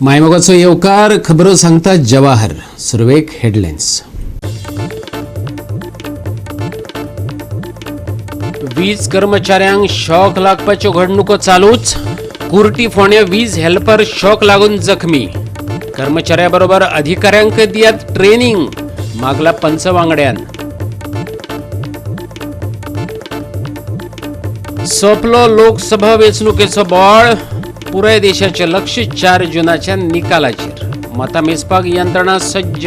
मायमोगाचो येवकार खबरो सांगता जवाहर. सुरवेक हेडलायन्स. वीज कर्मचाऱ्यांक शॉक लागपाच्यो घडणुको चालूच. कुर्टी फोंड्या वीज हेल्पर शॉक लागून जखमी. कर्मचाऱ्याबरोबर अधिकाऱ्यांक दियात ट्रेनिंग, मागला पंच वांगड्यान. सोंपलो लोकसभा वेंचणुकेचो बोळ. पुराय देशाचें लक्ष 4 जूनाच्या निकालाचेर. मतां मेजपाक यंत्रणा सज्ज.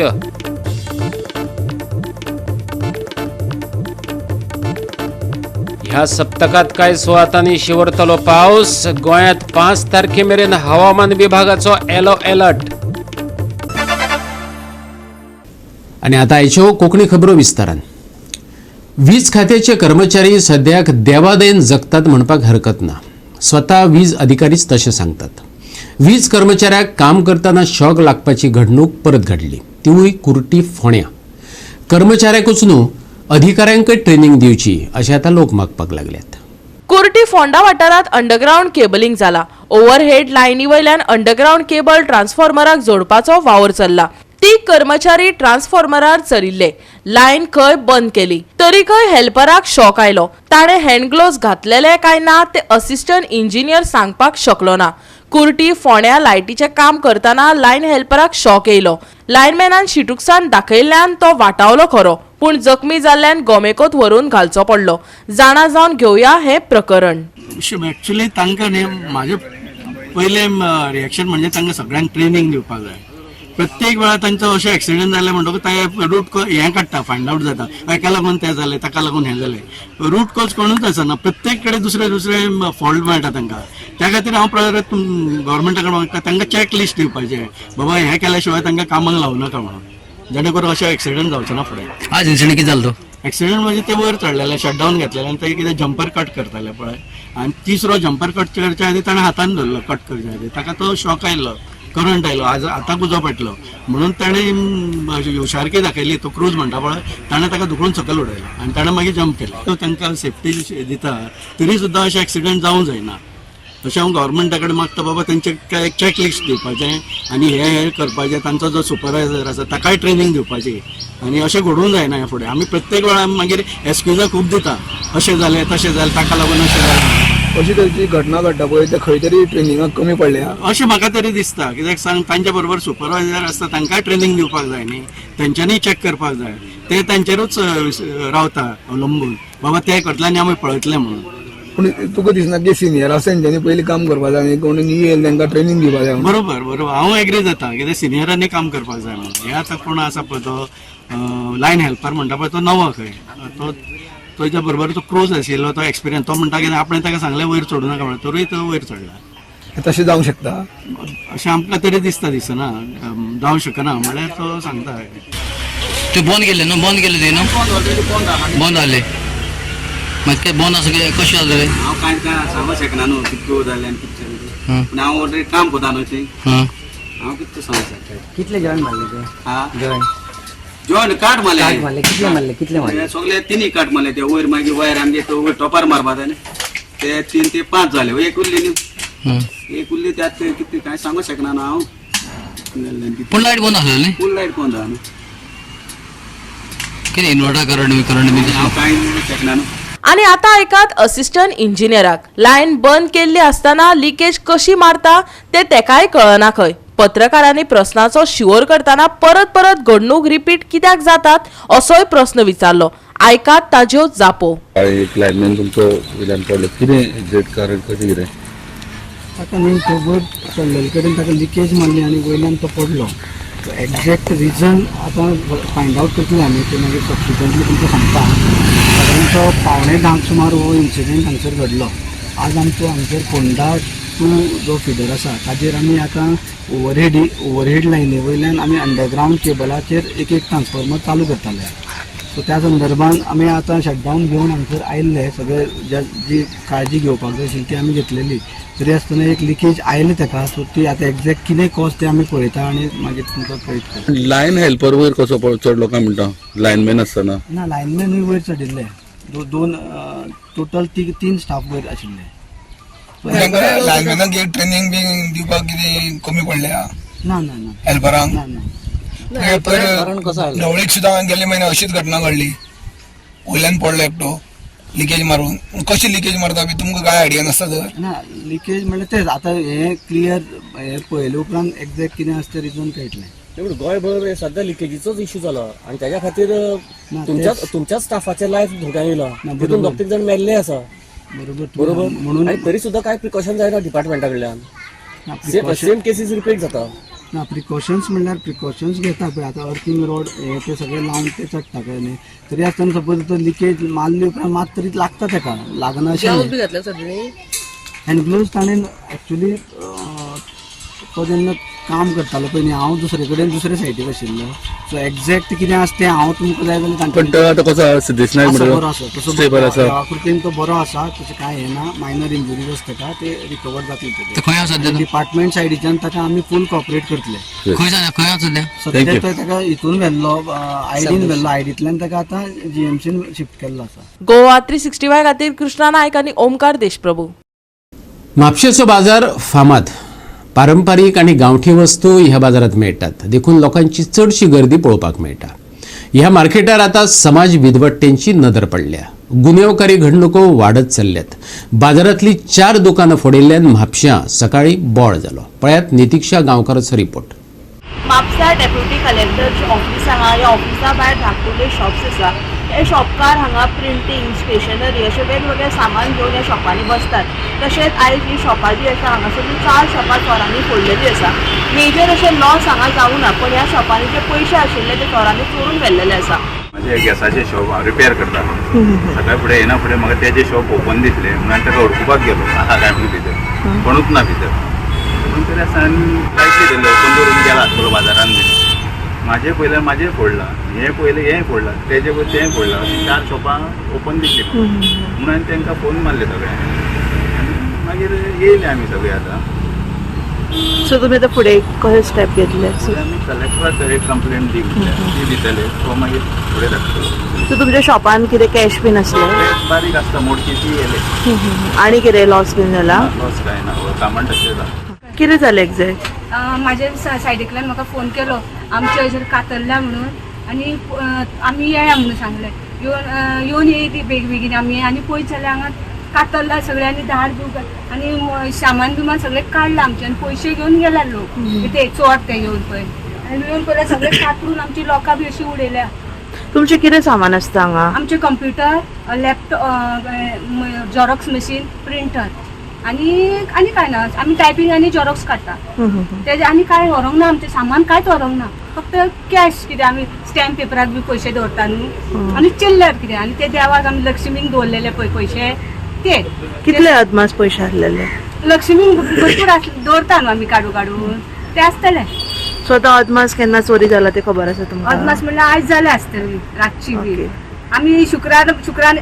ह्या सप्तकात कांय सुवातांनी शिवरतलो पावस. गोंयांत 5 तारखेमेरेन हवामान विभागाचो येलो अलर्ट. आनी आतां आयच्यो कोंकणी खबरो विस्तारान. वीज खात्याचे कर्मचारी सद्याक देवादयेन जगतात म्हणपाक हरकत ना. स्वता वीज अधिकारीच तशें सांगतात. वीज कर्मचाऱ्याक काम करतना शॉक लागपाची घडणूक परत घडली, तिवूय कुर्टी फोंड्या. कर्मचाऱ्याकूच न्हू, अधिकाऱ्यांकय ट्रेनिंग दिवची अशें आतां लोक मागपाक लागल्यात. कुर्टी फोंडा वाठारांत अंडरग्राउंड केबलिंग जाला. ओव्हरहेड लायनी वयल्यान अंडरग्राउंड केबल ट्रान्सफॉर्मराक जोडपाचो वावर चल्ला. ती कर्मचारी ट्रान्सफॉर्मरार चरिल्ले. लायन खंय बंद केली, तरी खंय हेल्पराक शॉक आयलो. ताणें हँड ग्लोव्स घातलेले काय ना ते असिस्टंट इंजिनियर सांगपाक शकलो ना. कुर्टी फोंड्या लायटीचें काम करतना लायन हेल्पराक शॉक येयलो. लायनमॅनान शिटूकसाण दाखयल्ल्यान तो वाटावलो खरो, पूण जखमी जाल्ल्यान गोमेकोत व्हरून घालचो पडलो. जाणा जावन घेवया हें प्रकरण. एक्चुअली तांकां न्ही म्हाजें पयलें रिएक्शन म्हणजे तांकां सगळ्यांक ट्रेनिंग दिवपाक जाय. प्रत्येक वेळा तांचो अशें एक्सिडेंट जाले म्हणटकूच ते रूट हें काडटा, फायंड आवट जाता, हेका लागून तें जालें, ताका लागून हें जालें. रूट कॉज कोणूच आसना. प्रत्येक कडेन दुसरे फॉल्ट मेळटा तांकां. त्या खातीर हांव परत गव्हर्मेंटा कडेन मागता तांकां चॅक लिस्ट दिवपाचें, बाबा हें केल्या शिवाय तांकां कामाक लावं नाका म्हणून, जेणे करून अशें एक्सिडेंट जावचो ना फुडें. आज इन्सिडेंट कितें जालो तो? एक्सिडेंट म्हणजे ते वयर चडलेले, शटडावन घेतलेले आनी ते कितें जम्पर कट करताले पळय, आनी तिसरो जम्पर कट करच्या आदी ताणें हातान धरलो कट करच्या आदी. ताका तो शॉक आयलो, करंट आयलो, आतां उजो पेटलो म्हणून ताणें हुशारकी दाखयली. तो क्रूज म्हणटा पळय, ताणें ताका दुखून सकयल उडयलो आनी ताणें मागीर जम्प केलो. तो तांकां सेफ्टी दिता, तरी सुद्दां अशें एक्सिडेंट जावंक जायना. अशें हांव गव्हर्मेंटा कडेन मागता, बाबा तेंचे चॅक लिस्ट दिवपाचें आनी हे करपाचें. तांचो जो सुपरवायझर आसा ताकाय ट्रेनिंग दिवपाची आनी अशें घडूंक जायना ह्या फुडें. आमी प्रत्येक वेळा मागीर एक्सक्युजां खूब दिता, अशें जालें तशें जालें, ताका लागून अशें जालें. अशी तरेची घटना घडटा पळय ते खंय तरी ट्रेनिंगाक कमी पडल्या अशें म्हाका तरी दिसता. कित्याक सांग, तांच्या बरोबर सुपरवायझर आसता, तांकांय ट्रेनिंग दिवपाक जाय न्ही, तेंच्यांनी चॅक करपाक जाय. ते तांचेरूच रावता अवलंबून, बाबा ते करतले आनी आमी पळयतले म्हणून. पूण तुका दिसना की सिनियर आसा तेंच्यांनी पयलीं काम करपाक जाय आनी कोणी न्यू येयले तांकां ट्रेनिंग दिवपाक जाय. बरोबर बरोबर, हांव एग्री जाता. कित्याक सिनियरांनी काम करपाक जाय म्हणून. हे आतां कोण आसा पळय तो लायन हेल्पर म्हणटा पळय, तो नवो खंय, तो तेच्या बरोबर तो क्रूज आशिल्लो, तो एक्सपिरियन्स. तो म्हणटा की आपणें ताका सांगलें वयर चडूं नाका म्हणून, तरूय तो वयर चडला. तशें जावंक शकता अशें आमकां तरी दिसना, जावंक शकना म्हळ्यार तो सांगता. ते बंद केले न्हू, बंद केले ते न्हू, बंद जाले. मागीर ते बंद आसा कशें जालें? हांव कांय सांगूंक शकना न्हू कितको जालें आनी कितें. पूण हांव ऑलरेडी काम करता न्हू थंय, हांव कितें सांगूंक शकता. कितले जॉइन मारले ते? हा जॉइन काट मारले. कितले मारले? सगळे 3 काट मारले. ते वयर मागीर वायर आमगे तो वयर टॉपार मारपा जाय न्ही, ते 3 ते 5 जाले. एक उरली न्ही, एक उरली त्यात कितें कांय सांगूंक शकना न्हू हांव. पूण लायट बंद आसलेली न्ही, फूल लायट बंद आहा न्हू. कितें इन्वर्टर करंट बी हांव कांय शकना न्हू. आणि आता ऐकात असिस्टंट इंजिनियराक. लायन बंद केल्ली असताना लिकेज कशी मारता ते तेकाय कळना खंय. पत्रकारांनी प्रश्नाचो शिवर करताना परत परत घडणूक रिपीट कित्याक जातात असोय प्रश्न विचारलो. ऐकात ताज्यो जापो. एक लायनमॅन तुमचो वयल्यान पडलो, कितें एक्झॅक्ट कारण कशें कितें? ताका न्ही खबर चडलेले कडेन ताका लिकेज मारली आनी वयल्यान तो पडलो. एक्झॅक्ट रिजन आतां फायंड आवट करतले आमी, ते मागीर सबसिक्वंटली तुमकां सांगता. सादारण तो 9:15 सुमार हो इन्सिडेंट हांगसर घडलो. आज आमचो हांगसर फोंडा टू जो फिडर आसा ताजेर आमी आतां ओव्हरहेड लायनी वयल्यान आमी अंडरग्राउंड केबलाचेर एक ट्रान्सफॉर्मर चालू करताले. सो त्या संदर्भान आमी आतां शटडावन घेवन हांगसर आयिल्ले. सगळे जी काळजी घेवपाक जाय आशिल्ली ती आमी घेतलेली. तरी आसतना एक लिकेज आयले ताका. सो ती आतां एक्झॅक्ट कितें कॉज ते आमी पळयता आनी मागीर तुमकां कळयता. लायन हेल्पर वयर कसो चडलो काय म्हणटा लायनमॅन आसतना? ना, लायनमॅनूय वयर चडिल्ले. दोन टोटल 3 स्टाफ वयर आशिल्ले. लायनमॅनाक ट्रेनिंग बी दिवपाक कितें कमी पडल्या? ना ना ना हेल्परांक ना ना कारण कसं आहे ढवळीक सुद्दां गेले महिने अशीच घटना घडली. वयल्यान पडलो एकटो लिकेज मारून. कशी लिकेज मारता बी तुमकां काय आयडिया नासता तर? ना लिकेज म्हणल्यार तेच आता हे क्लियर हे पळयले उपरांत एक्झॅक्ट कितें आसा तें रिजन कळटलें. एवढं गोंयभर सध्या लिकेजीचोच इश्यू जाला आणि त्याच्या खातीर ना, तुमच्याच स्टाफाचे लायफ धोक्यान येयला. बरोबर. तितून दोग तीग जाण मेल्ले आसा. बरोबर म्हणून आणि तरी सुद्धा काय प्रिकॉशन जायना डिपार्टमेंटा कडल्यान. सेम केसीस रिपीट जाता. ना प्रिकॉशन्स म्हणल्यार प्रिकॉशन्स घेता पळय. आतां अर्थिंग रोड हे ते सगळे लावन ते चडटा कळ्ळें न्ही. तरी आसतना सपोज तो लिकेज मारले उपरांत मात तरी लागता तेका. लागना अशें न्ही. हँड ग्लोव्स ताणें एक्चुली तो जेन्ना काम करतालो पळय न्ही हांव दुसरे कडेन दुसरे सायडीक आशिल्लो. सो एक्झॅक्ट कितें आसा तें हांव तुमकां जाय जाल्यार पण तो आता कसो आसा सिद्धेश नायक बरो म्हणून आसा तसो स्टेबल आसा. आकृतीन तो बरो आसा. तशें कांय हें ना. मायनर इंजुरीज आसा ताका ते रिकवर जातले ते खंय आसा सध्या डिपार्टमेंट सायडीच्यान ताका आमी फूल कॉपरेट करतले. खंय आसा सध्या सध्या तो ताका हितून व्हेल्लो आयडीन व्हेल्लो. आयडींतल्यान ताका आतां जीएमसीन शिफ्ट केल्लो आसा. गोवा 365 खातीर कृष्णा नायक आनी ओमकार देशप्रभू. म्हापशेचो बाजार फामाद. पारंपारीक आणि गांवठी वस्तू ह्या बाजारात मिळतात. देखून लोकांची चडशी गर्दी पळोवपाक मेळटा. ह्या मार्केटार आता समाज विदवट्टेंची नदर पडल्या. गुन्हेवकारी घडणुको वाढत चल्ल्यात. बाजारातली 4 दुकानं फोडिल्ल्यान म्हापश्यां सकाळी बोळ जालो. पळयात नितीक्षा गांवकाराचो रिपोर्ट. म्हापसा डेप्युटी कलेक्टरचे ऑफिस हांगा. ह्या ऑफिसा भायर धाकटुले शॉप्स आसा. हे शॉपकार हांगा प्रिंटींग स्टेशनरी अशें वेगवेगळे सामान घेवन ह्या शॉपांनी बसतात. तशेंच आयज ही शॉपां जी आसा हांगासर 4 शॉपां चोरांनी फोडलेली आसा. मेजर अशें लॉस हांगा जावं ना पण ह्या शॉपांनी जे पयशे आशिल्ले ते चोरांनी चोरून व्हेल्लेले आसा. म्हणजे गॅसाचे शॉप रिपेअर करता. सकाळी फुडें येना फुडें म्हाका तेजे शॉप ओपन दिसले म्हणून ताका वळखुपाक गेलो. आहा काय म्हणून भितर कोणूच ना भितर. म्हणून तरी आसा लायटली दिल्लो ओपन करून गेला आसतलो बाजारान बी. माझे पयलें माझे फोडला. हे पयलें हें फोडला. तेजे पयलें तें फोडला. अशीं 4 शॉपां ओपन दिसली म्हणून हांवें तांकां फोन मारले सगळे. मागीर येयले आमी सगळे आतां. सो तुमी आतां फुडें कशें स्टेप घेतले? आमी कलेक्टराक एक कंप्लेंट ती दितले. तो मागीर फुडें धाडटलो. सो तुमच्या शॉपान कितें कॅश बीन आसलें? बारीक आसता मोडकी ती येयले. आनी कितें लॉस बीन जाला? लॉस काय ना कामण तशें जाता. कितें जालें एक्झॅक्ट? माझ्या सायडींतल्यान म्हाका फोन केलो आमच्या हजर कातरल्या म्हणून आनी आमी येया म्हणून सांगलें. येवन येयली बेगीन आमी आनी पळयत जाल्यार हांगा कातरला सगळ्यांनी धाड दिवं आनी सामान बिमान सगळें काडलां आमचे आनी पयशे घेवन गेल्यार लोक ते चोर ते घेवन पळय. आनी येवन पळयल्यार सगळें कातरून आमची लोकां बी अशीं उडयल्या. तुमचें कितें सामान आसता हांगा? आमचे computer laptop Xerox machine printer आनी काय ना. आमी टायपिंग आनी झेरॉक्स काडटा. तेजे आनी काय व्हरोंक ना. आमचें सामान कांयच व्हरोंक ना. फक्त कॅश कितें आमी स्टॅम्प पेपराक बी पयशे दवरता न्हू आनी चिल्लर कितें आनी ते देवाक आमी लक्ष्मीक दवरलेले पळय पयशे ते. कितले अदमास पयशे आसलेले? लक्ष्मीक भरपूर दवरता न्हू आमी काडून ते आसतले. सो आतां अदमास केन्ना चोरी जाला ते खबर आसा तुमकां? अदमास म्हणल्यार आयज जाले आसतली रातची बी. आमी शुक्रार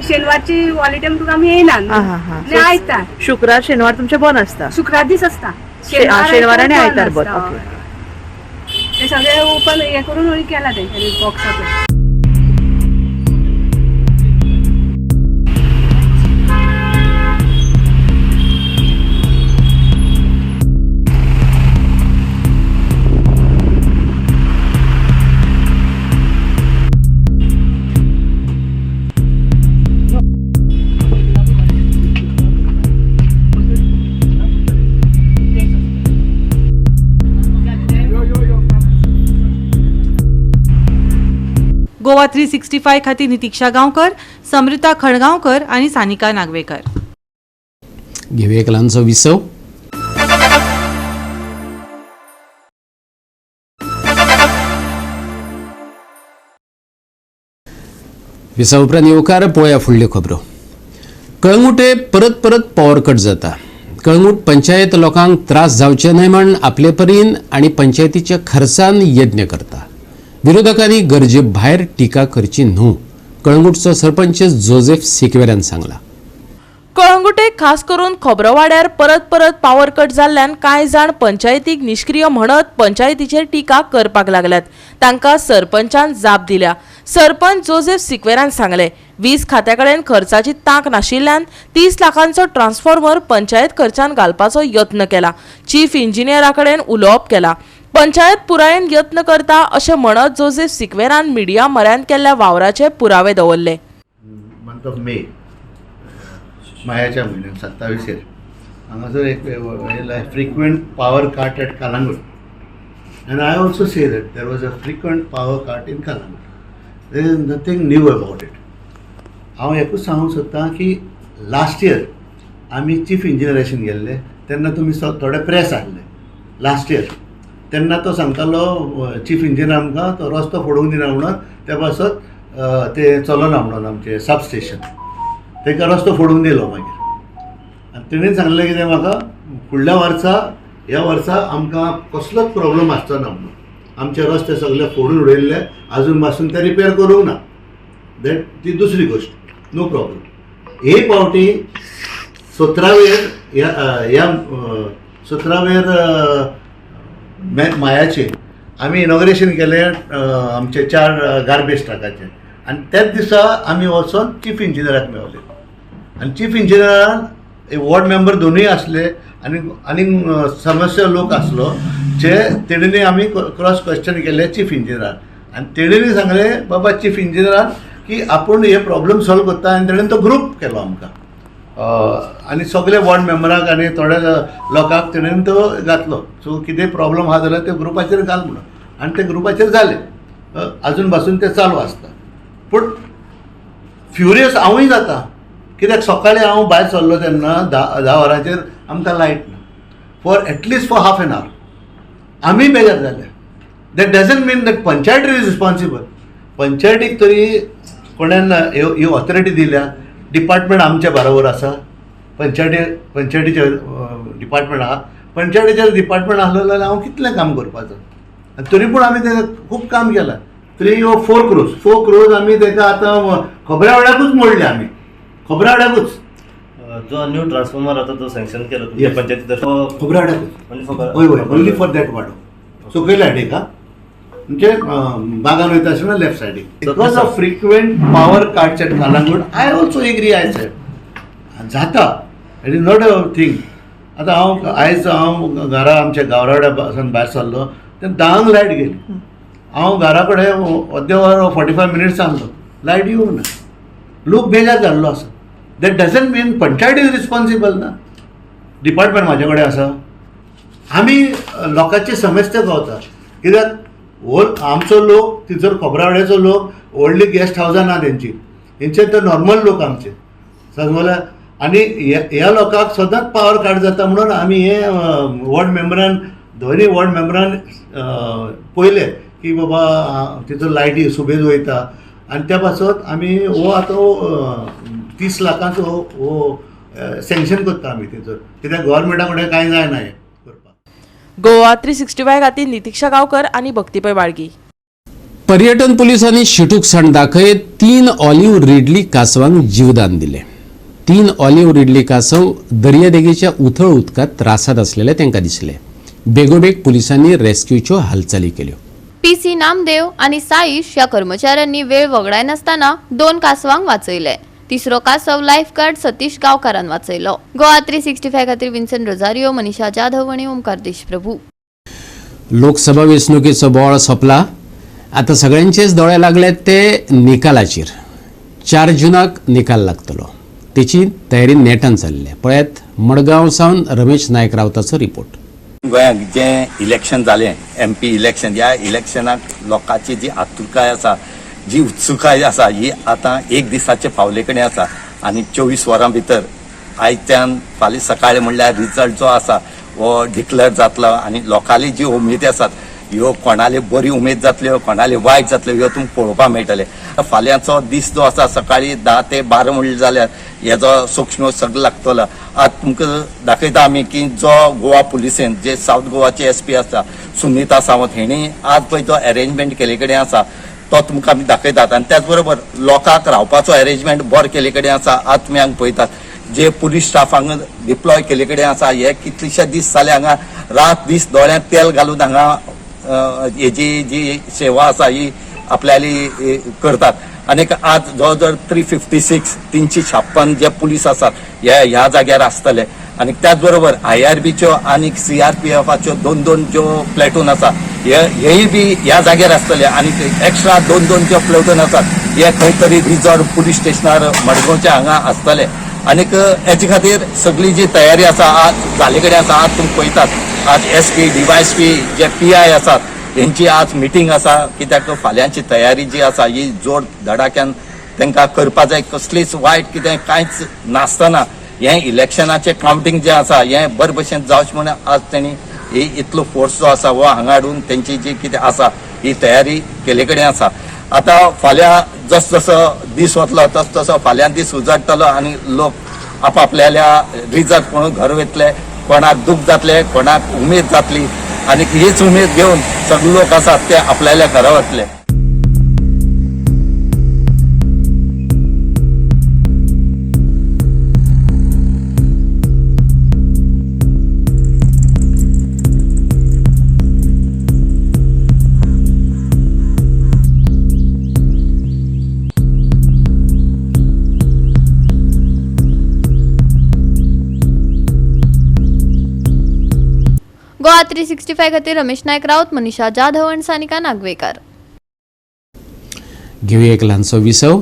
शेनवारची हॉलिडे म्हणून आमी येयना आनी आयतार. शुक्रार शेनवार तुमचे बंद आसता? शुक्रार दीस आसता. शेनवार आनी आयतार बंद. ते सगळे ओपन हे करून केला तेंच्यांनी बॉक्स. गोवा 365 खातीर नितीक्षा गांवकर, समृता खळगांवकर आणि सानिका नागवेकर. घेऊया एक ल्हानसो विसव. विसव उपरांत येवकार पळोवया फुडल्यो खबरो. कळंगुटे परत परत पॉवर कट जाता. कळंगूट पंचायत लोकांक त्रास जावचे न्हय म्हण आपले परीन आणि पंचायतीच्या खर्चान यज्ञ करता. विरोधकांनी गरजे भायर टिका करची न्हू. कळंगूटचो सरपंच जोसेफ सिक्वेरान सांगला. कळंगुटे खास करून खोबरवाड्यार परत परत पॉवर कट जाल्ल्यान कांय जाण पंचायतीक निष्क्रिय म्हणत पंचायतीचेर टिका करपाक लागल्यात. तांकां सरपंचान जाप दिल्या. सरपंच जोसेफ सिक्वेरान सांगले 20 खात्या कडेन खर्चाची तांक नाशिल्ल्यान 30 लाखांचो ट्रान्सफॉर्मर पंचायत खर्चान घालपाचो यत्न केला. चीफ इंजिनियरा कडेन उलोवप केला. पंचायत पुरायेन यत्न करता अशें म्हणत जोसेफ सिक्वेरान मिडिया म्हऱ्यांत केल्ल्या वावराचे पुरावे दवरले. मंथ ऑफ मे मायाच्या म्हयन्याक 27 हांगासर एक frequent power cut at Calangute. And I also say that there was a frequent power cut in Kalangut. There is nothing new about it. हांव एकूच सांगूंक सोदतां की लास्ट इयर आमी चीफ इंजिनियरेशन गेल्ले तेन्ना तुमी थोडे प्रेस आहले लास्ट इयर. तेन्ना तो सांगतालो चीफ इंजिनियर आमकां तो रस्तो फोडूंक दिना म्हणून त्या पासत ते चलना म्हणून आमचें सब स्टेशन ताका रस्तो फोडूंक दिलो मागीर. आनी तेणेन सांगलें कितें म्हाका फुडल्या वर्सा ह्या वर्सा आमकां कसलोच प्रॉब्लम आसचो ना म्हणून. आमचे रस्ते सगळे फोडून उडयल्ले अजून पासून ते रिपेर करूंक ना. दॅट ती दुसरी गोश्ट, नो प्रॉब्लम. हे पावटी 17वेर मायाचे आमी इनॉग्रेशन केलें आमचे 4 गार्बेज ट्रकाचे. आनी त्याच दिसा आमी वचून चीफ इंजिनियराक मेळ्ळे. आनी चीफ इंजिनियरान वॉर्ड मेंबर दोनूय आसले आनी समस्या लोक आसलो जे तेणेनी आमी क्रॉस क्वेश्चन केले चीफ इंजिनियरान. आनी तेणेनी सांगलें बाबा चीफ इंजिनियरान की आपूण हे प्रॉब्लम सॉल्व करता. आनी तेणेन तो ग्रूप केलो आमकां आनी सगळे वॉर्ड मेंबराक आनी थोड्या लोकांक तेणेन तो घातलो. सो कितें प्रॉब्लम आहा जाल्यार ते ग्रुपाचेर घाल म्हणून. आनी ते ग्रुपाचेर जालें. अजून पासून ते चालू आसता. पूण फ्युरियस हांवूय जाता कित्याक सकाळीं हांव भायर सरलो तेन्ना 10 वरांचेर आमकां लायट ना for at least for half an hour. आमी बेजार जाले. That doesn't mean that panchayat is responsible. पंचायतीक तरी कोणेन ह्यो ऑथॉरिटी दिल्या. डिपार्टमेंट आमच्या बरोबर आसा. पंचायतीचे डिपार्टमेंट आहा. पंचायतीचे डिपार्टमेंट आसलो जाल्यार हांव कितलें काम करपाचो. आनी तरी पूण आमी तें खूब काम केलां. 3 or 4 crores आमी ताका आतां खबऱ्या वेळाकूच मोडले. आमी खबऱ्या वेळाकूच जो न्यू ट्रान्सफॉर्मर आता तो सँक्शन केला तुमच्या पंचायतीतर्फे खबऱ्या वेळाकूच. होय ओन्ली फॉर दॅट वाडो सकयल्या सायडीक म्हणजे बागान वयता आसतना लेफ्ट सायडीक. Because of frequent power cuts at Calangute I also agree. I said जाता. It is not a thing. आतां आयज हांव घरा आमच्या गावराड्या पासून भायर सरलो तेन्ना 10 लायट गेली. हांव घरा कडेन अर्दें वर 45 मिनिट्स सांगलो लायट येवंक ना. लोक बेजार जाल्लो आसा. That doesn't mean panchayat is responsible ना. डिपार्टमेंट म्हाजे कडेन आसा. आमी लोकांची समस्या गावता कित्याक आमचो लोक थंयसर खबरावेड्याचो लोक व्हडली गेस्ट हावजां ना तेंची. तेंचे तर नॉर्मल लोक आमचे समजलें. आनी ह्या लोकांक सदांच पावर कट जाता म्हणून आमी हे वॉर्ड मेंबरान दोनूय वॉर्ड मेंबरान पळयलें की बाबा तिथं लायटी सुबेज वयता. आनी त्या पासत आमी हो आतां 30 लाखांचो हो सँक्शन करता आमी थंयसर. कित्याक गव्हर्मेंटा कडेन कांय जायना हें करपाक. गोवा 365 खातीर नितीक्षा गांवकर आनी भक्तीपय बाळगी. पर्यटन पुलिसांनी शिटूकसाण दाखयत 3 ऑलिव्ह रिडली कासवांक जीवदान दिले. 3 ऑलिव्ह रिडली कासव दर्यादेगेच्या उथळ उदकात त्रासात असलेले तांकां दिसले. बेगोबेग पुलिसांनी रेस्क्यूच्यो हालचाली केल्यो. PC नामदेव आणि साईश या कर्मचाऱ्यांनी वेळ वगडाय नासतना 2 कासवांक वाचयले. तिसरो कासव लायफगार्ड सतीश गांवकारान वाचयलो. गोवा 365 खातीर विन्सेंट रोजारियो, मनीषा जाधव आणि ओमकार देशप्रभू. लोकसभा वेंचणुकेचो बोळ सोंपला. आतां सगळ्यांचेच दोळे लागलेत ते निकालाचेर. 4 जुनाक निकाल लागतलो. तेची तयारी नेटान चल्ल्या. पळयात मडगांव सावन रमेश नायक रावताचो रिपोर्ट. गोंयांत जें इलेक्शन जालें MP इलेक्शन, ह्या इलेक्शनाक लोकांची जी आतुरकाय आसा, जी उत्सुकाय आसा ही आतां 1 दिसाचे पावले कडेन आसा. आनी 24 वरां भितर आयच्यान फाल्यां सकाळीं म्हणल्यार रिजल्ट जो आसा हो डिक्लेअर जातलो. आनी लोकांली जी उमेदी आसात ह्यो कोणाली बरी उमेद जातल्यो, कोणाली वायट जातल्यो ह्यो तुमकां पळोवपाक मेळटलें. फाल्यांचो दीस जो आसा सकाळीं 10 ते 12 म्हणलें जाल्यार हेजो सूक्ष्म सगळो लागतलो. आज तुमकां दाखयता आमी की जो गोवा पुलिसेन जे सावथ गोवाचे SP आसा सुनीता सावंत हेणी आज पळय जो अरेंजमेंट केले कडेन आसा तो तुमकां आमी दाखयतात. आनी त्याच बरोबर लोकांक रावपाचो अरेंजमेंट बरो केले कडेन आसा. आज तुमी हांगा पळयतात जे पुलीस स्टाफ हांगा डिप्लॉय केले कडेन आसा. हे कितलेशे दीस जाले हांगा रात दीस दोळ्यांत तेल घालून हांगा हेजी जी सेवा आसा ही आपल्याली करतात. आनीक आज जवळ जवळ 356 जे पुलीस आसात ह्या जाग्यार आसतले. आणि त्याचबरोबर IRBच्यो आणि CRPFच्यो दोन ज्यो प्लेटून आसा हेय बी ह्या जाग्यार आसतले आणि एक्स्ट्रा दोन ज्यो प्लेटून आसात हे खंय तरी रिजॉर्ट पुलीस स्टेशनार मडगांवच्या हांगा आसतले. आनीक हेचे खातीर सगळी जी तयारी आसा आज जाले कडेन आसा. आज तुमी पळयतात आज SP DYSP जे PI आसात हेंची आज मिटींग आसा. कित्याक फाल्यांची तयारी जी आसा ही जोड धडाक्यान तांकां करपा जाय. कसलीच वायट कितें कांयच नासतना हें इलेक्शनाचें कावंटींग जें आसा हें बरे भशेन जावचें म्हणून आज तेणी ही इतलो फोर्स जो आसा वो हांगा हाडून तेंची जी कितें आसा ही तयारी केले कडेन आसा. आतां फाल्यां जसो दीस वतलो तसो फाल्यां दीस उजडटलो आणि लोक आपापल्या रिजल्ट पळोवन घर वयतले. कोणाक दूख जातले, कोणाक उमेद जातली आणि हीच उमेद घेवन सगळे लोक आसात ते आपल्याल्या घरा वतले. गोवा 365 खातीर रमेश नायक राऊत, मनीषा जाधव आणि सानिका नागवेकर. घेऊया एक ल्हानसो विसव.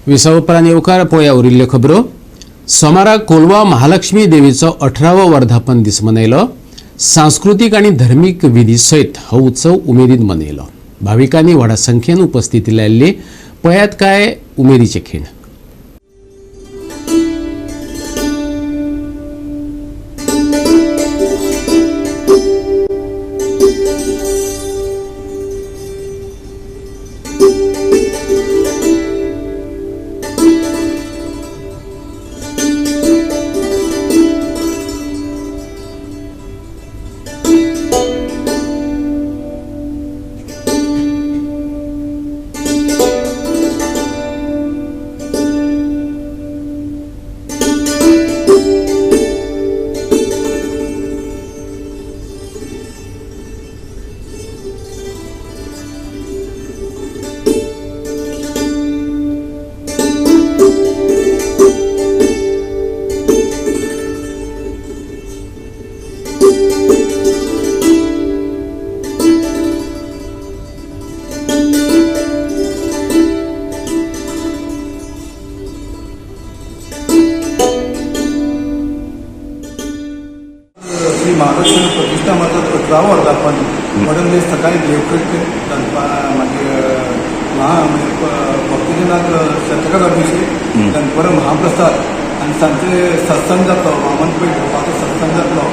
विसव उपरांत येवकार पळोवया उरिल्ल्यो खबरो. सोमाराक कोलवा महालक्ष्मी देवीचो 18वो वर्धापन दीस मनयलो. सांस्कृतीक आनी धर्मीक विधी सयत हो उत्सव उमेदीन मनयलो. भाविकांनी व्हडा संख्येन उपस्थिती लायिल्ली. पळयात काय उमेदीचे खीण. श्री महालक्ष्मी प्रतिष्ठा माझं 18वं वर्धापन मॉडर्न डे सकाळी देवकृत्य मागीर भक्तजनाक शतकाक अभिषेक दनपरां महाप्रसाद आणि सांजचे सत्संग जातलो. वामनपेठ भोवपाचो सत्संग जातलो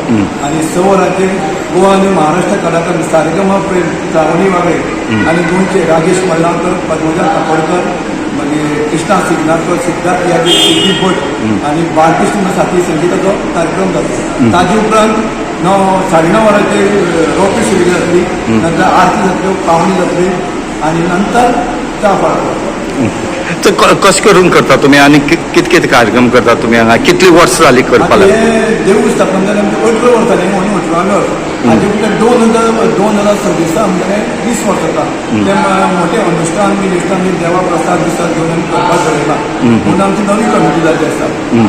आणि 6 वरांचेर गोवा आनी महाराष्ट्र कलाकार सारेगमा प्रेम श्रावणी वागळे आणि गोंयचे राजेश मल्लांकर, पद्मजा कापडकर, मागीर कृष्णा सिग्नाकर, सिद्धार्थ यादव, सिद्धी भट आणि बाळकृष्ण साथी संगीताचो कार्यक्रम जातलो. ताजे उपरांत 9:30 वरांचेर रोपी सुरू जातली. नंतर आरती जातल्यो, पावणी जातली आणि नंतर च्या फळां. कशें करून करता तुमी आनी कितें कार्यक्रम करता तुमी हांगा? कितली वर्सां जाली करपा लागून? हे देवूळ स्थापन जालें आमचे 18 वर्सां जालीं म्हणून म्हटलो आमी. हाजे भितर 2026 आमचे 20 वर्सां जाता. ते मोठे अनुष्ठान बिनुष्ठान देवा प्रसाद बिसाद घेवन आमी करपाक ठरयला. म्हणून आमची नवी कमिटी जाल्ली आसा.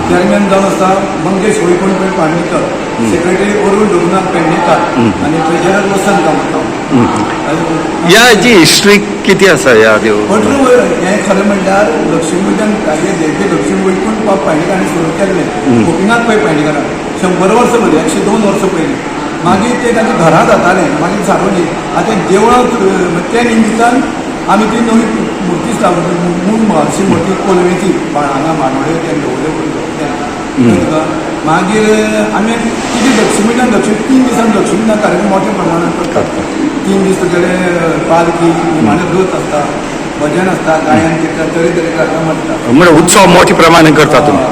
चेअरमॅन जावन आसा मंगेश वैकुंठ पाणीकर, सेक्रेटरी अरुण रघुनाथ पेडणेकर आणि ट्रेजरर वसंत कामत. ह्या जी हिस्ट्री किती आसा ह्या देव? 18 हें खरें म्हणल्यार लक्ष्मीपूजन कार्य देवते लक्ष्मी वैकुंठ पाणीकारांनी सुरू केल्लें. गोपीनाथ पै पाणीकारान 100 वर्सां पयलीं, 102 वर्सां पयलीं. मागीर ते ताच्या घरा जातालें. मागीर सारवली आतां देवळांत त्या निमित्तान आमी ती नवी मुर्ती मूळ महालक्ष्मी मुर्ती कोलवेची हांगा मानवडे तें दवरले. मागीर आमी कितें लक्ष्मीनाथ 3 दिसान लक्ष्मीनाथ कार्यक्रम मोठ्या प्रमाणात करतात. 3 दीस तुगेले पालखी निमाणे रथ आसता, भजन आसता, गायन किर्तन तरेतरेचे कार्यक्रम आसता. म्हणजे उत्सव मोठ्या प्रमाणात करता तुमी?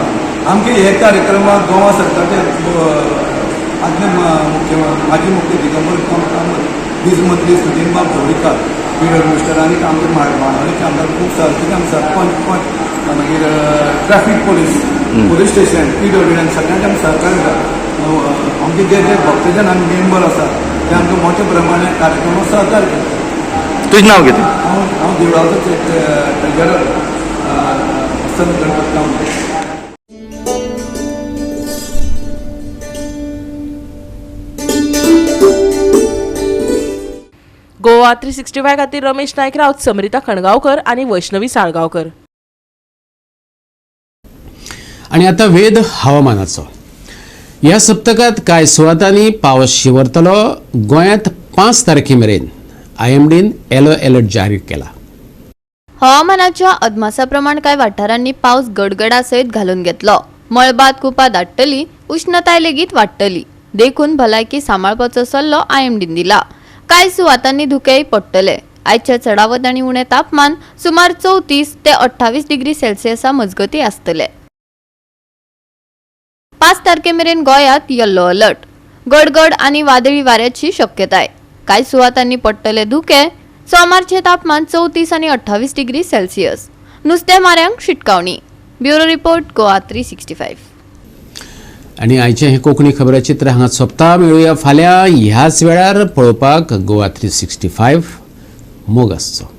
आमचे हे कार्यक्रमाक गोवा सरकारचे आदले माजी मुख्य दिगंबर वीज मंत्री सुदीन बाब ढवळीकर, पीडब्ल्यू मिनिस्टर आनी आमचे मानवडीचे आमदार खूब सरपंच सरपंच मागीर ट्रॅफिक पुलीस स्टेशन PWD सगळ्यांचे आमी सहकार्य करता. आमचे जे भक्तजन आमी मेंबर आसात ते आमकां मोठ्या प्रमाणात कार्यक्रमाक सहकार्य करतात. तुझं नाव कितें? हांव देवळाचो ट्रेजरर संत गणपत गांवकर. गोवा 365 खातीर रमेश नायक रावत, समरिता खणगांवकर आणि वैष्णवी साळगांवकर. आणि आता वेध हवामानाचो. ह्या सप्तकात कांय सुवातांनी पावस शिवरतलो. गोंयांत 5 तारखे मेरेन IMDन येलो अलर्ट जाहीर केला. हवामानाच्या अदमासा प्रमाण कांय वाठारांनी पावस गडगडा सयत घालून घेतलो. मळबात कुपा दाटतली, उष्णताय लेगीत वाडटली. देखून भलायकी सांबाळपाचो सल्लो IMDन दिला. कांय सुवातांनी धुकेय पडटले. आयचे चडावत आनी उणें तापमान सुमार 34 ते 28 डिग्री सेल्सियसा मजगती आसतले. 5 तारखे मेरेन गोंयांत येल्लो अलर्ट. गडगड आनी वादळी वाऱ्याची शक्यताय. कांय सुवातांनी पडटले धुके. सोमारचे तापमान 34 आनी 28 डिग्री सेल्सियस. नुस्तेमाऱ्यांक शिटकावणी. Bureau report Goa 365. आणि आयचे हे कोंकणी खबराचित्र हांगा सोंपता. मेळुया फाल्यां ह्याच वेळार पळोवपाक गोवा 365 मोग आसचो.